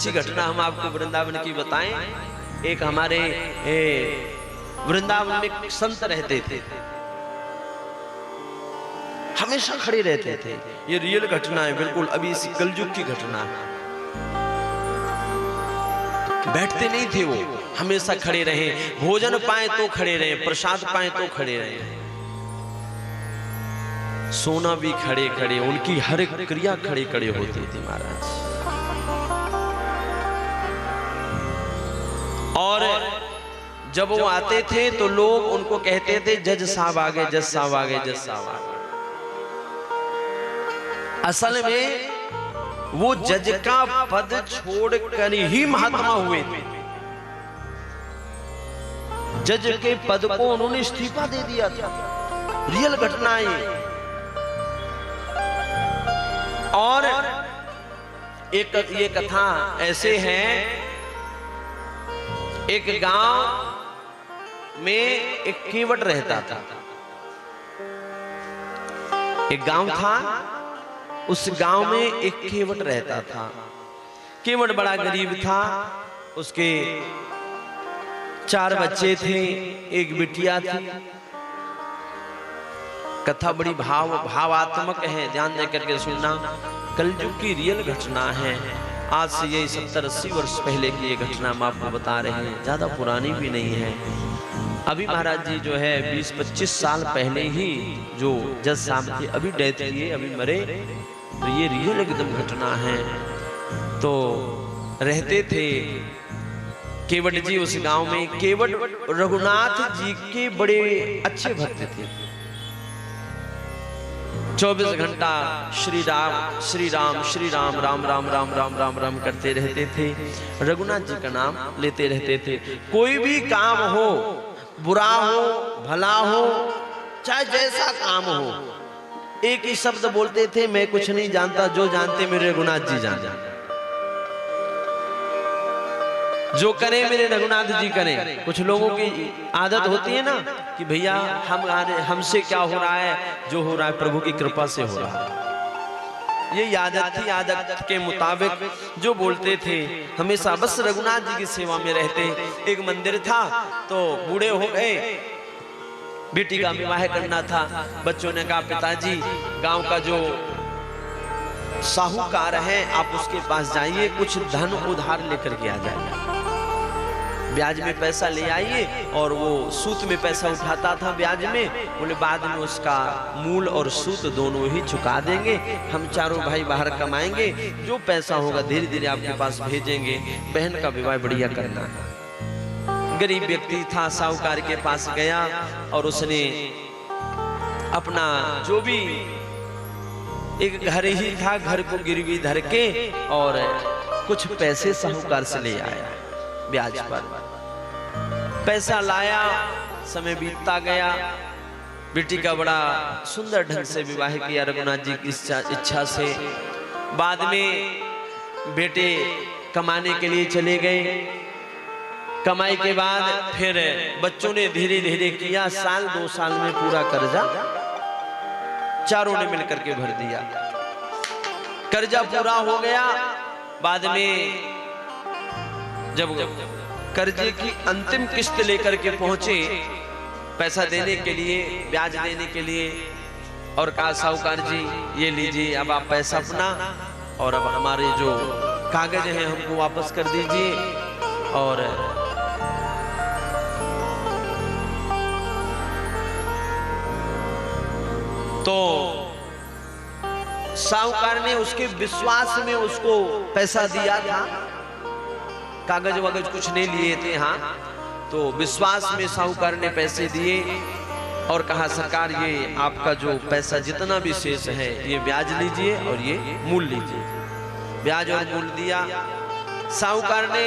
सच्ची घटना हम आपको वृंदावन की बताएं। एक हमारे वृंदावन में एक संत रहते थे, हमेशा खड़े रहते थे। ये रियल घटना है, बिल्कुल अभी इस कलयुग की घटना है। बैठते नहीं थे वो, हमेशा खड़े रहे। भोजन पाए तो खड़े रहे, प्रसाद पाए तो खड़े रहे, सोना भी खड़े खड़े। उनकी हर एक क्रिया खड़े खड़े होती थी महाराज। और जब वो आते थे तो लोग उनको कहते थे जज साहब आ गए, जज साहब आ गए, जज साहब आ गए। असल में वो जज का पद छोड़कर ही महात्मा हुए थे। जज के पद को उन्होंने इस्तीफा दे दिया था। रियल घटना है। और एक ये कथा ऐसे है, एक गांव में एक केवट रहता था। एक गांव था, उस गांव में एक केवट रहता था। केवट बड़ा गरीब था। उसके 4 बच्चे थे, एक बिटिया थी। कथा बड़ी भावात्मक है, ध्यान दे करके सुनना। कलयुग की रियल घटना है। आज से ये 70-80 वर्ष पहले की ये घटना हम आपको बता रहे हैं, ज्यादा पुरानी भी नहीं है। अभी महाराज जी जो है 20-25 साल पहले ही जो जज साहब थे, अभी डेथ किए, अभी मरे। तो ये रियल एकदम घटना है। तो रहते थे केवट जी उस गांव में। केवट रघुनाथ जी के बड़े अच्छे भक्त थे। 24 घंटा श्री राम श्री राम श्री राम, राम राम राम राम राम राम करते रहते थे। रघुनाथ जी का नाम लेते रहते थे। कोई भी काम हो, बुरा हो भला हो, चाहे जैसा काम हो, एक ही शब्द बोलते थे, मैं कुछ नहीं जानता, जो जानते मेरे रघुनाथ जी जाने। जो करें मेरे रघुनाथ जी करें। कुछ लोगों की आदत होती है ना कि भैया हमसे क्या हो रहा है, जो हो रहा है प्रभु की कृपा से हो रहा है। ये आदत थी। आदत के मुताबिक जो बोलते थे, हमेशा बस रघुनाथ जी की सेवा में रहते। एक मंदिर था, तो बूढ़े हो गए, बेटी का विवाह करना था। बच्चों ने कहा पिताजी गांव का जो साहूकार है आप उसके पास जाइए, कुछ धन उधार लेकर के आ जाइए, ब्याज में पैसा ले आइए। और वो सूत में पैसा उठाता था ब्याज में। बोले बाद में उसका मूल और सूत दोनों ही चुका देंगे, हम चारों भाई बाहर कमाएंगे, जो पैसा होगा धीरे धीरे आपके पास भेजेंगे। बहन का विवाह बढ़िया करना है। गरीब व्यक्ति था, साहूकार के पास गया और उसने अपना जो भी एक घर ही था, घर को गिरवी धर के और कुछ पैसे साहूकार से ले आया ब्याज पर। पैसा लाया, समय बीतता गया। बेटी का बड़ा सुंदर ढंग से विवाह किया रघुनाथ जी की इच्छा से। बाद में बेटे कमाने के लिए चले गए। कमाई के बाद फिर बच्चों ने धीरे धीरे किया, 1-2 साल में पूरा कर्जा चारों ने मिलकर के भर दिया। कर्जा पूरा हो गया। बाद में जब कर्जे की अंतिम किस्त लेकर के पहुंचे पैसा देने के लिए, ब्याज देने के लिए, और कहा साहूकार जी ये लीजिए अब आप पैसा अपना, और अब हमारे जो कागज हैं हमको वापस कर दीजिए। और तो साहूकार ने उसके विश्वास में उसको पैसा दिया था, कागज वगज कुछ नहीं लिए थे। हाँ, तो विश्वास में साहूकार ने पैसे दिए और कहा सरकार ये आपका जो पैसा जितना भी शेष है ये ब्याज लीजिए और ये मूल लीजिए। ब्याज और मूल दिया। साहूकार ने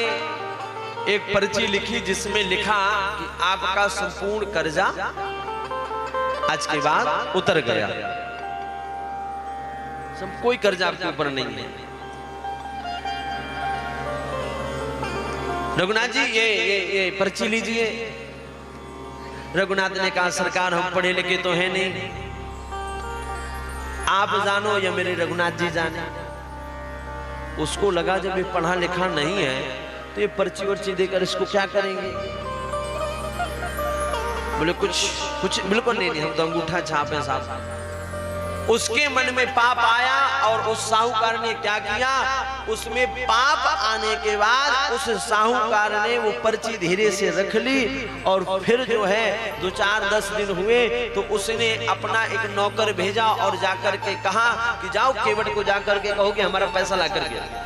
एक पर्ची लिखी जिसमें लिखा कि आपका संपूर्ण कर्जा आज के बाद उतर गया, सब कोई कर्जा आपके ऊपर नहीं है। रघुनाथ जी ये पर्ची लीजिए। रघुनाथ ने कहा सरकार हम पढ़े लिखे तो हैं नहीं, आप जानो या मेरे रघुनाथ जी जाने। उसको लगा जब ये पढ़ा लिखा नहीं है तो ये पर्ची वर्ची देकर इसको क्या करेंगे। बोले कुछ बिल्कुल नहीं, हम तो अंगूठा छापे साहब। उसके मन में पाप आया और उस साहूकार ने क्या किया, उसमें पाप आने के बाद उस साहूकार ने वो पर्ची धीरे से रख ली और फिर जो है 2-4-10 दिन हुए तो उसने अपना एक नौकर भेजा और जाकर के कहा कि जाओ केवट को जाकर के कहो कि हमारा पैसा ला करके।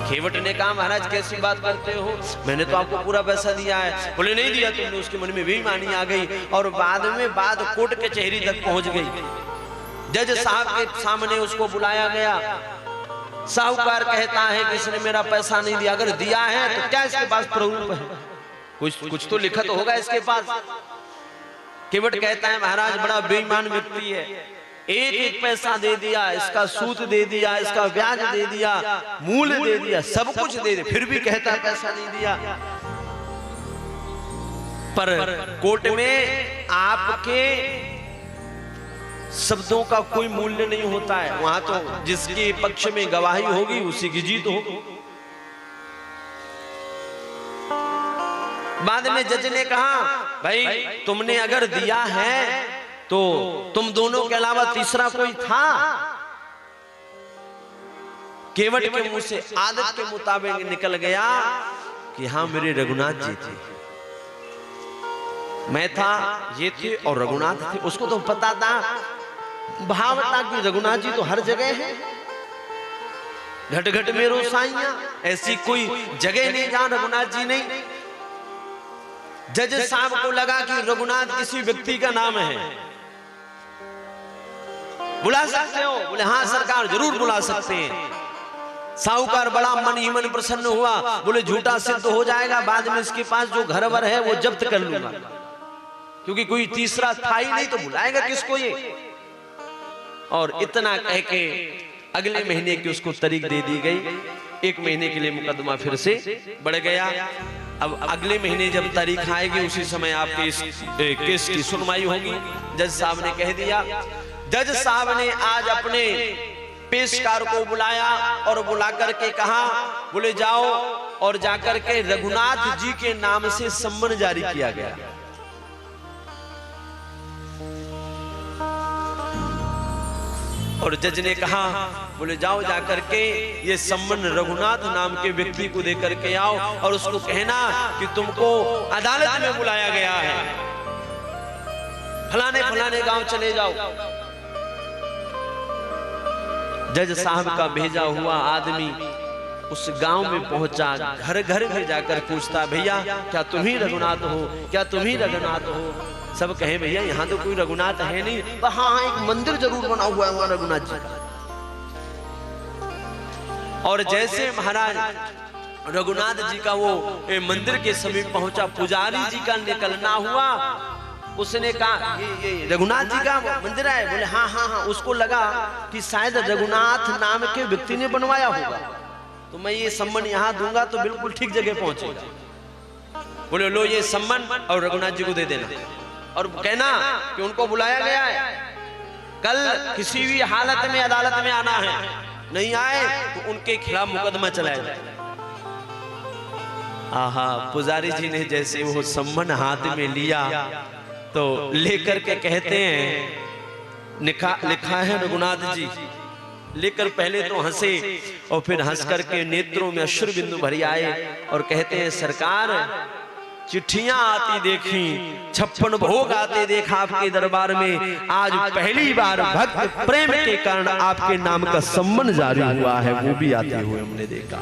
केवट ने कहा महाराज कैसी बात करते हो, मैंने तो आपको पूरा पैसा दिया है। बोले नहीं दिया तुमने। उसके मन में बेईमानी आ गई और बाद में बात कोर्ट कचहरी तक पहुंच गई। जज साहब के सामने उसको बुलाया गया। साहूकार कहता है कि इसने मेरा पैसा नहीं दिया, अगर दिया है तो क्या इसके पास प्रूफ है, कुछ तो लिखा तो होगा इसके पास। केवट कहता है महाराज बड़ा बेईमान व्यक्ति है, एक पैसा दे दिया, इसका सूद दे दिया, इसका ब्याज दे दिया, मूल दे दिया, सब कुछ दे दिया, फिर भी कहता है पैसा नहीं दिया। पर कोर्ट में आपके शब्दों का कोई मूल्य नहीं होता है, वहां तो जिसके पक्ष में गवाही होगी उसी की जीत होगी। बाद में जज ने कहा भाई तुमने अगर दिया है तो तुम दोनों के अलावा तीसरा कोई था। केवट के मुंह से आदत के मुताबिक निकल गया कि हाँ मेरे रघुनाथ जी थे, मैं था, ये थे और रघुनाथ थे। उसको तो पता था, भाव था कि रघुनाथ जी तो हर जगह है, घट घट में रोसाइयां, ऐसी कोई जगह नहीं जहां रघुनाथ जी नहीं। जज साहब को लगा कि रघुनाथ किसी व्यक्ति का नाम है, बुला सकते हो? बोले हाँ सरकार जरूर बुला सकते हैं। साहूकार बड़ा मन ही मन प्रसन्न हुआ, बोले झूठा सिद्ध हो जाएगा, बाद में इसके पास जो घर वर है वो जब्त कर लूंगा, क्योंकि कोई तीसरा था ही नहीं तो बुलाएगा किसको ये। और इतना कह के अगले महीने की उसको तारीख दे दी गई। 1 महीने के लिए मुकदमा फिर से बढ़ गया। अब अगले महीने जब तारीख आएगी उसी समय आपके इस केस की सुनवाई होगी। जज साहब ने कह दिया। जज साहब ने आज अपने पेशकार को बुलाया और बुला करके कहा, बोले जाओ और जाकर के रघुनाथ जी के नाम से सम्मन जारी किया गया। और जज ने कहा, बोले जाओ जाकर के ये सम्मन रघुनाथ नाम के व्यक्ति को देकर के आओ और उसको कहना कि तुमको अदालत में बुलाया गया है, फलाने फलाने गांव चले जाओ। जज साहब का भेजा हुआ आदमी उस गांव में पहुंचा, घर घर में जाकर पूछता, भैया क्या तुम ही रघुनाथ हो, क्या तुम ही रघुनाथ हो? सब कहे भैया यहाँ तो कोई रघुनाथ है नहीं, पर हाँ एक मंदिर जरूर बना हुआ है वहां रघुनाथ जी का। और जैसे महाराज रघुनाथ जी का वो मंदिर के समीप पहुंचा, पुजारी जी का निकलना हुआ, उसने कहा ये रघुनाथ जी का मंदिर है? बोले हाँ हाँ हाँ। उसको लगा कि शायद रघुनाथ नाम के व्यक्ति ने बनवाया होगा, तो मैं ये सम्मान यहाँ दूंगा तो बिल्कुल ठीक जगह पहुंचेगा। बोले लो ये सम्मान और रघुनाथ जी को दे देना और कहना कि उनको बुलाया गया है, कल किसी भी हालत में अदालत में आना है, नहीं आए तो उनके खिलाफ मुकदमा चलाया जाए। आहा, पुजारी जी ने जैसे वो सम्मान हाथ में लिया तो लेकर के कहते हैं लिखा है रघुनाथ जी। लेकर पहले तो हंसे और फिर हंस करके नेत्रों में अश्रु बिंदु भरी आए और कहते हैं सरकार चिट्ठियां आती देखी, 56 भोग आते देखा आपके दरबार में, आज पहली बार भक्त प्रेम के कारण आपके नाम का सम्मान जारी हुआ है, वो भी आते हुए हमने देखा।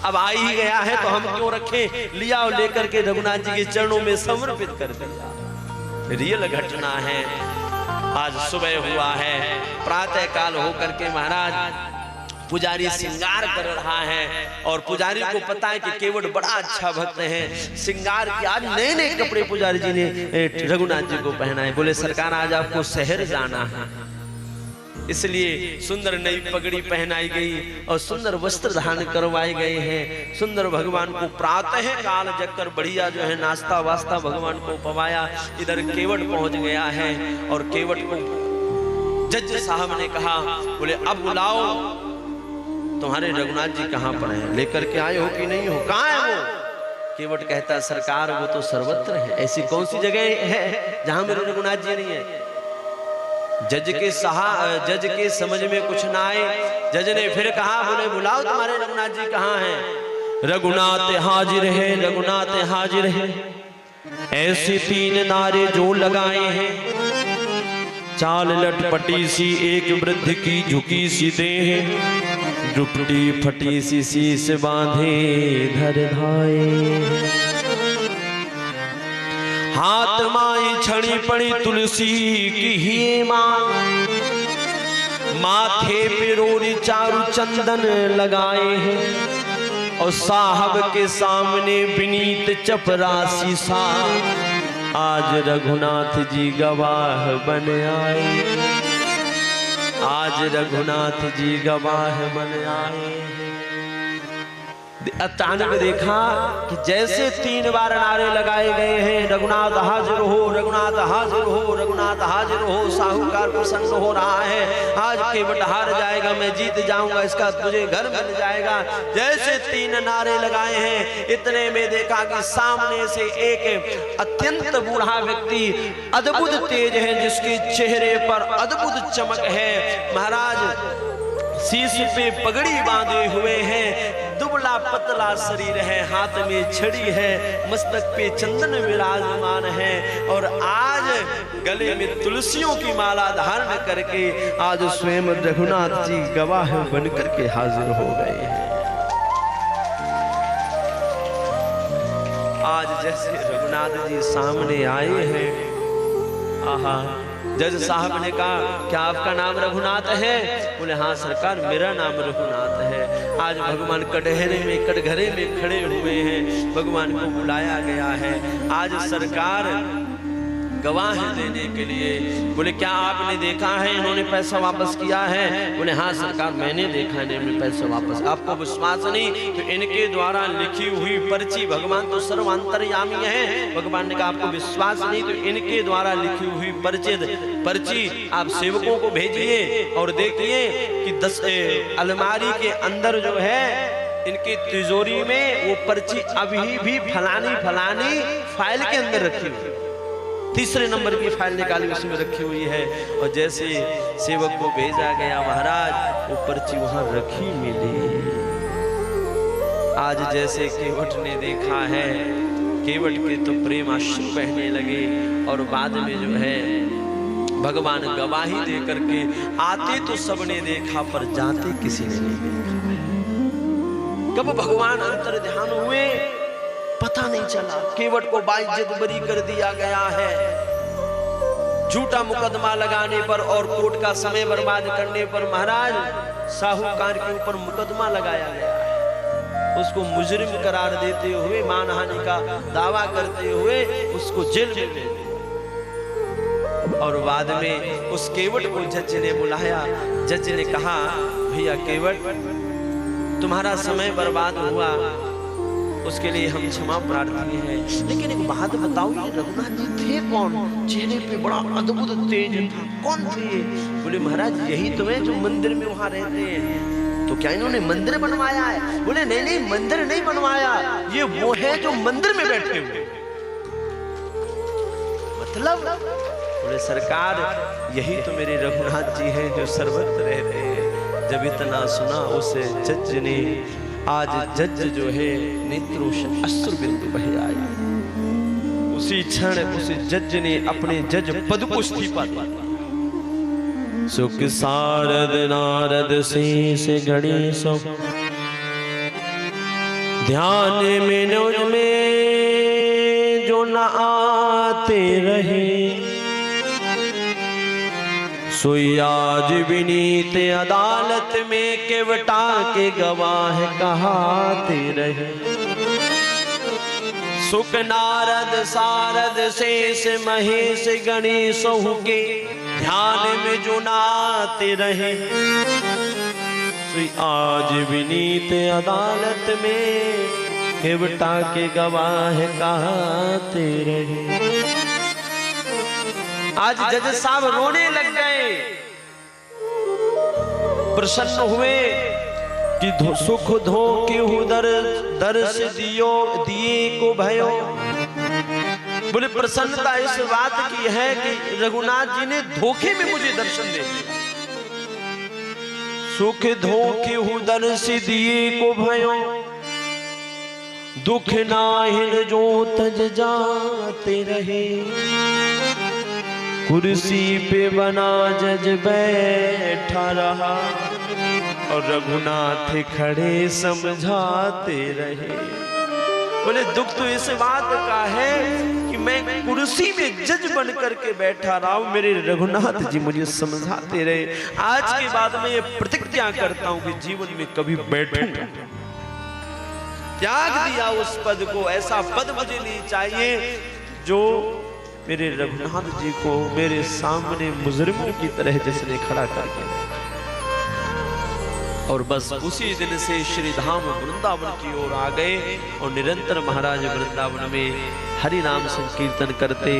अब आ ही गया है तो हम क्यों रखें, लिया और लेकर के रघुनाथ जी के चरणों में समर्पित कर दिया। रियल घटना है, आज सुबह हुआ है, प्रातः काल होकर के महाराज पुजारी श्रृंगार कर रहा है और पुजारी को पता है कि केवट बड़ा अच्छा भक्त है, श्रृंगार की आज नए नए कपड़े पुजारी जी ने रघुनाथ जी को पहनाए। बोले सरकार आज आपको शहर जाना है, इसलिए सुंदर नई पगड़ी पहनाई गई और सुंदर वस्त्र धारण करवाए गए हैं। सुंदर भगवान को प्रातः काल जगकर बढ़िया जो है नाश्ता वास्ता भगवान को पवाया। इधर केवट पहुंच गया है और केवट को जज साहब ने कहा, बोले अब बुलाओ तुम्हारे रघुनाथ जी कहाँ पर हैं, लेकर के आए हो कि नहीं हो, कहाँ है वो? केवट कहता सरकार वो तो सर्वत्र है, ऐसी कौन सी जगह है जहां मेरे रघुनाथ जी नहीं है। जज के समझ में कुछ ना आए, जज ने फिर कहा, बोले बुलाओ तुम्हारे रघुनाथ जी कहाँ हैं। रघुनाथ हाजिर है, रघुनाथ हाजिर है, ऐसे 3 नारे जो लगाए हैं, चाल लटपटी सी एक वृद्ध की झुकी सी देह, दुपटी फटी सी शीश बांधे धर धाए, हाथ माई छड़ी पड़ी तुलसी की ही मां, माथे पे रोरी चारु चंदन लगाए हैं, और साहब के सामने विनीत चपरासी सा, आज रघुनाथ जी गवाह बन आए, आज रघुनाथ जी गवाह बन आए। अचानक देखा कि जैसे 3 बार नारे लगाए गए हैं, रघुनाथ हाजिर हो, रघुनाथ हाजिर हो, रघुनाथ हाजिर हो, साहूकार प्रसन्न हो रहा है, आज केवट हार जाएगा, मैं जीत जाऊंगा, इसका तुझे घर मिल जाएगा। जैसे 3 नारे लगाए हैं, इतने में देखा कि सामने से एक अत्यंत बूढ़ा व्यक्ति, अद्भुत तेज है, जिसके चेहरे पर अद्भुत चमक है। महाराज शीश पे पगड़ी बांधे हुए हैं, दुबला पतला शरीर है, हाथ में छड़ी है, मस्तक पे चंदन विराजमान है, और आज गले में तुलसियों की माला धारण करके आज स्वयं रघुनाथ जी गवाह बनकर के हाजिर हो गए हैं। आज जैसे रघुनाथ जी सामने आए हैं, आहा, जज साहब ने कहा क्या आपका नाम रघुनाथ है? बोले हाँ सरकार मेरा नाम रघुनाथ है। आज भगवान कटघरे में खड़े हुए हैं, भगवान को बुलाया गया है आज सरकार गवाह देने के लिए। बोले क्या आपने देखा है इन्होंने पैसा वापस किया है? बोले हाँ सरकार मैंने देखा है इन्होंने पैसा वापस। आपको विश्वास नहीं तो इनके द्वारा लिखी हुई पर्ची, भगवान तो सर्वांतर्यामी है, भगवान ने कहा आपको विश्वास नहीं तो इनके द्वारा लिखी हुई पर्ची आप सेवकों को भेजिए और देखिए कि 10 अलमारी के अंदर जो है इनकी तिजोरी में वो पर्ची अभी भी फलानी फाइल के अंदर रखी हुई, 3 नंबर की फाइल निकाली उसमें रखी हुई है। और जैसे सेवक को भेजा गया महाराज वो पर्ची वहां रखी मिली। आज जैसे केवट ने देखा है, केवट के तो प्रेम अश्रु बहने लगे और बाद में जो है भगवान गवाही दे करके आते तो सबने देखा पर जाते किसी ने नहीं देखा। कब भगवान अंतर ध्यान हुए पता नहीं चला। केवट को बाइज्जत बरी कर दिया गया है, झूठा मुकदमा लगाने पर और कोर्ट का समय बर्बाद करने पर महाराज साहूकार के ऊपर मुकदमा लगाया गया है। उसको मुजरिम करार देते हुए मानहानि का दावा करते हुए उसको जेल में भेज दिया। और बाद में उस केवट को जज ने बुलाया। जज ने कहा भैया केवट तुम्हारा समय बर्बाद हुआ उसके लिए हम क्षमा प्रार्थी हैं, लेकिन एक बात बताओ ये रघुनाथ जी थे कौन? चेहरे पे बड़ा अद्भुत तेज था, कौन थे? बोले महाराज यही तो है जो मंदिर में वहां रहते हैं। तो क्या इन्होंने मंदिर बनवाया है? बोले नहीं नहीं मंदिर नहीं बनवाया, ये वो है जो मंदिर में बैठे हुए। मतलब बोले सरकार यही तो मेरे रघुनाथ जी हैं जो सर्वत्र रहते हैं। जब इतना सुना उसे जज ने, आज जज जो है नेत्रों से अश्रु बिंदु बह आए। उसी क्षण उस जज ने अपने जज पद को इस्तीफा दिया। सुख सारद नारद शेष गणेश ध्यान में नौज में जो न आते रहे, सोई आज विनीत अदालत में केवटा के गवाह कहाते रहे। सुख नारद सारद शेष महेश गणेश के ध्यान में जो नाते रहे, सोई आज विनीत अदालत में केवटा के गवाह कहाते रहे। आज जज साहब रोने लग गए। प्रसन्न हुए कि सुख धोखे दर्श दिए को भयो। बोले प्रसन्नता इस बात की है कि रघुनाथ जी ने धोखे में मुझे दर्शन दे दिया। सुख धोखे दर्श दिए को भयो, दुख नाहिन जो तज जाते रहे। कुर्सी पे बना जज बैठा रहा, और रघुनाथ खड़े समझाते रहे। बोले दुख तो इस बात का है कि मैं कुर्सी में जज बन करके बैठा रहा हूं, मेरे रघुनाथ जी मुझे समझाते रहे। आज के बाद मैं ये प्रतिज्ञा करता हूं कि जीवन में कभी बैठूंगा। त्याग दिया उस पद को, ऐसा पद मुझे नहीं चाहिए जो मेरे रघुनाथ जी को मेरे सामने मुजरिमों की तरह जिसने खड़ा करके। और बस उसी दिन से श्री धाम वृंदावन की ओर आ गए और निरंतर महाराज वृंदावन में हरि नाम संकीर्तन करते।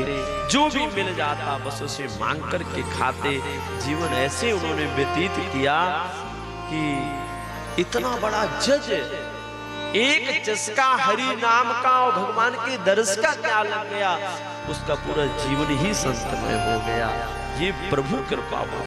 जो भी मिल जाता बस उसे मांग करके खाते। जीवन ऐसे उन्होंने व्यतीत किया कि इतना बड़ा जज, एक चस्का हरि नाम का और भगवान के दर्श का क्या लग गया, उसका पूरा जीवन ही संतमय हो गया। ये प्रभु कृपा।